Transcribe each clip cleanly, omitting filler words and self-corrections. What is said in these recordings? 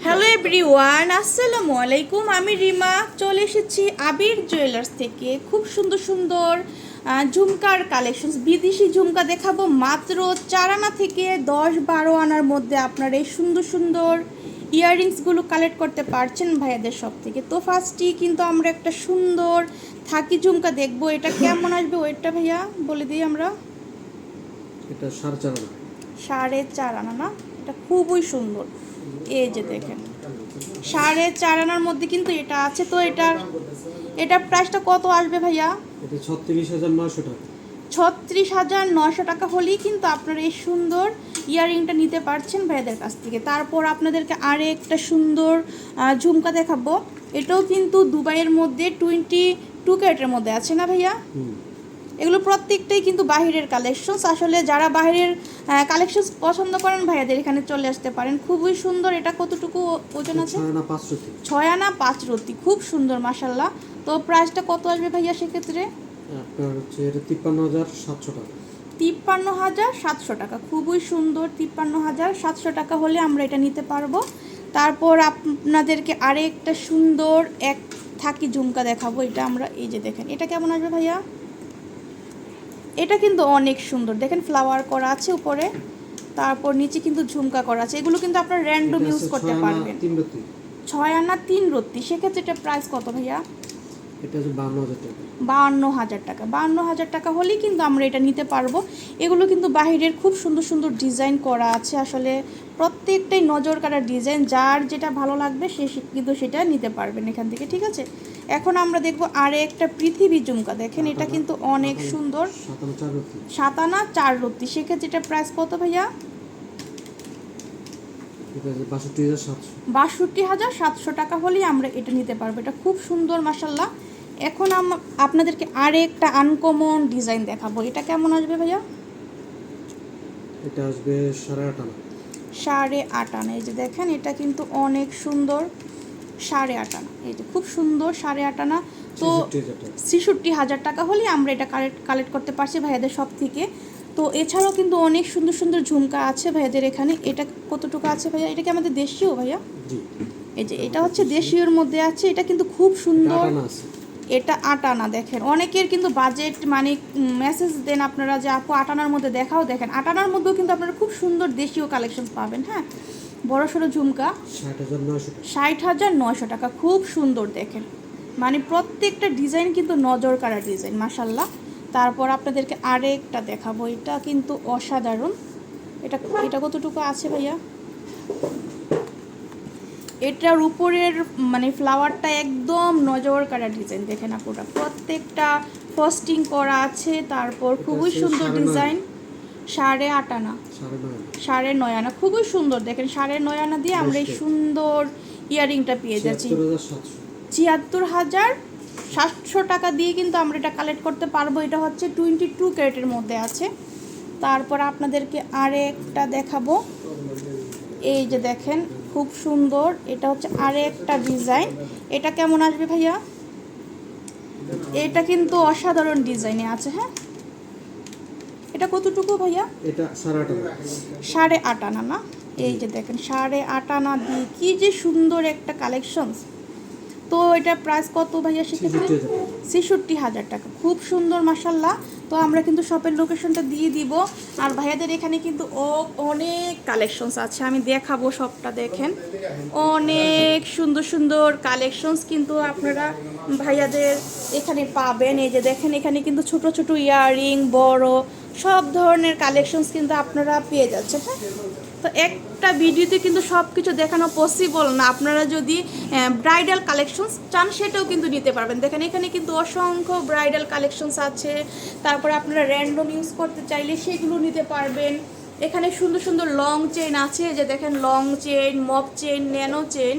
Hello everyone, আসসালামু আলাইকুম। আমি রিমা চলে এসেছি আবির জুয়েলার্স থেকে। খুব সুন্দর সুন্দর ঝুমকার কালেকশনস, বিদেশি ঝুমকা দেখাবো মাত্র 4 আনা থেকে 10-12 আনার মধ্যে। আপনারা এই সুন্দর সুন্দর ইয়াররিংসগুলো কালেক্ট করতে পারছেন ভাইয়াদের সব থেকে। তো ফার্স্টই কিন্তু আমরা একটা সুন্দর থাকি ঝুমকা দেখবো। এটা কেমন আসবে ওয়েটটা ভাইয়া বলে দিই আমরা। এটা 4.5 আনা। 4.5 আনা না, এটা খুবই সুন্দর। এই যে দেখেন 4.5 আনার মধ্যে কিন্তু এটা আছে। তো এটার প্রাইসটা কত আসবে ভাইয়া? এটা 36,900 টাকা। 36,900 টাকা হলেই কিন্তু আপনারা এই সুন্দর ইয়াররিংটা নিতে পারছেন ভাইয়াদের কাছ থেকে। তারপর আপনাদেরকে আরেকটা সুন্দর ঝুমকা দেখাবো। এটাও কিন্তু দুবাইয়ের মধ্যে 22 ক্যারেটের মধ্যে আছে না ভাইয়া? এগুলো প্রত্যেকটাই কিন্তু বাহিরের কালেকশনস। আসলে যারা বাহিরের কালেকশনস পছন্দ করেন ভাইয়াদের এখানে চলে আসতে পারেন। খুবই সুন্দর। এটা কতটুকু ওজন আছে? 6 আনা 5 রতি। খুব সুন্দর মাশাল্লাহ। তো প্রাইসটা কত আসবে ভাইয়া সেক্ষেত্রে? আপনার হচ্ছে এটা 53,700 টাকা। 53,700 টাকা। খুবই সুন্দর। 53,700 টাকা হলে আমরা এটা নিতে পারবো। তারপর আপনাদেরকে আরেকটা সুন্দর এক থাকি ঝুমকা দেখাবো। এটা আমরা এই যে দেখেন, এটা কেমন আসবে ভাইয়া? এটা কিন্তু অনেক সুন্দর। দেখেন ফ্লাওয়ার করা আছে উপরে, তারপর নিচে কিন্তু ঝুমকা করা আছে। এগুলো কিন্তু আপনারা র্যান্ডম ইউজ করতে পারবেন। 6 আনা 3 রত্তি। সেক্ষেত্রে এটা প্রাইস কত ভাইয়া? এটা হচ্ছে 52,000 টাকা। 52,000 টাকা। 52,000 টাকা হলেই কিন্তু আমরা এটা নিতে পারবো। এগুলো কিন্তু বাহিরের খুব সুন্দর সুন্দর ডিজাইন করা আছে। আসলে প্রত্যেকটাই নজর কাড়া ডিজাইন। যার যেটা ভালো লাগবে সে কিন্তু সেটা নিতে পারবেন এখান থেকে, ঠিক আছে? এখন আমরা দেখবো আরে একটা পৃথিবী ঝুমকা। দেখেন এটা কিন্তু অনেক সুন্দর। 7 আনা 4 রত্তি। সেক্ষেত্রে এটা প্রাইস কত ভাইয়া? 62,700 টাকা হলেই আমরা এটা নিতে পারবো। এটা খুব সুন্দর মাশাল্লাহ। এখন আপনাদেরকে আরেকটা আনকমন ডিজাইন দেখাবো। এটা কেমন আসবে ভাইয়া? এটা আসবে 8.5 আনা। 8.5 আনা। এই যে দেখেন এটা কিন্তু অনেক সুন্দর। 8.5 আনা। এই যে খুব সুন্দর 8.5 আনা। তো 63,000 টাকা হলেই আমরা এটা কালেক্ট করতে পারছি ভাইয়াদের সব থেকে। তো এছাড়াও কিন্তু অনেক সুন্দর সুন্দর ঝুমকা আছে ভাইয়াদের এখানে। এটা কতটুকু আছে ভাইয়া? এটা কি আমাদের দেশীয় ভাইয়া? এই যে এটা হচ্ছে দেশীয়র মধ্যে আছে। এটা কিন্তু খুব সুন্দর। এটা 8 আনা। দেখেন অনেকের কিন্তু বাজেট মানে মেসেজ দেন আপনারা যে আপু 8 আনার মধ্যে দেখাও। দেখেন 8 আনার মধ্যেও কিন্তু আপনারা খুব সুন্দর দেশীয় কালেকশন পাবেন। হ্যাঁ, বড় সড়ো ঝুমকা 60,900 টাকা। খুব সুন্দর। দেখেন মানে প্রত্যেকটা ডিজাইন কিন্তু নজর কাড়া ডিজাইন মাশাল্লাহ। তারপর আপনাদেরকে আরেকটা দেখাবো। এটা কিন্তু অসাধারণ। এটা কতটুকু আছে ভাইয়া? এটার উপরের মানে ফ্লাওয়ারটা একদম নজর কাড়া ডিজাইন। দেখেন আপুরা প্রত্যেকটা ফস্টিং করা আছে। তারপর খুবই সুন্দর ডিজাইন। 8.5 আনা 9.5 আনা। খুবই সুন্দর। দেখেন 9.5 আনা দিয়ে আমরা এই সুন্দর ইয়াররিংটা পেয়ে যাচ্ছি। 76,700 টাকা দিয়ে কিন্তু আমরা এটা কালেক্ট করতে পারবো। এটা হচ্ছে 22 ক্যারেটের মধ্যে আছে। তারপর আপনাদেরকে আরেকটা দেখাবো। এই যে দেখেন খুব সুন্দর। এটা হচ্ছে আরেকটা ডিজাইন। এটা কেমন আসবে ভাইয়া? এটা কিন্তু অসাধারণ ডিজাইনে আছে। হ্যাঁ, এটা কতটুকু ভাইয়া? এটা 8.5 আনা না। এই যে দেখেন 8.5 আনা দিয়ে কি যে সুন্দর একটা কালেকশন। তো এটার প্রাইস কত ভাইয়া সেক্ষেত্রে? 66,000 টাকা। খুব সুন্দর মাশাল্লাহ। তো আমরা কিন্তু শপের লোকেশনটা দিয়ে দিব। আর ভাইয়াদের এখানে কিন্তু অনেক কালেকশনস আছে, আমি দেখাবো সবটা। দেখেন অনেক সুন্দর সুন্দর কালেকশনস কিন্তু আপনারা ভাইয়াদের এখানে পাবেন। এই যে দেখেন এখানে কিন্তু ছোট ছোট ইয়াররিং, বড় সব ধরনের কালেকশনস কিন্তু আপনারা পেয়ে যাচ্ছেন। হ্যাঁ, তো একটা ভিডিওতে কিন্তু সব কিছু দেখানো পসিবল না। আপনারা যদি ব্রাইডাল কালেকশনস চান সেটাও কিন্তু নিতে পারবেন। দেখেন এখানে কিন্তু অসংখ্য ব্রাইডাল কালেকশনস আছে। তারপরে আপনারা র্যান্ডম ইউজ করতে চাইলে সেগুলো নিতে পারবেন। এখানে সুন্দর সুন্দর লং চেইন আছে। যে দেখেন long chain, mop chain, nano chain,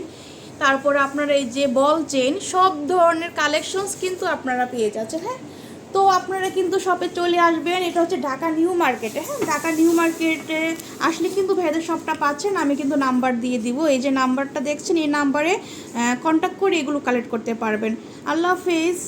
তারপরে আপনারা এই যে বল চেইন, সব ধরনের কালেকশনস কিন্তু আপনারা পেয়ে যাচ্ছেন। হ্যাঁ, তো আপনারা কিন্তু শপে চলে আসবেন। এটা হচ্ছে ঢাকা নিউ মার্কেটে। হ্যাঁ, ঢাকা নিউ মার্কেটে আসলে কিন্তু ভাইয়াদের শপটা পাচ্ছেন। আমি কিন্তু নাম্বার দিয়ে দিব। এই যে নাম্বারটা দেখছেন, এই নাম্বারে কন্ট্যাক্ট করে এগুলো কালেক্ট করতে পারবেন। আল্লাহ হাফেজ।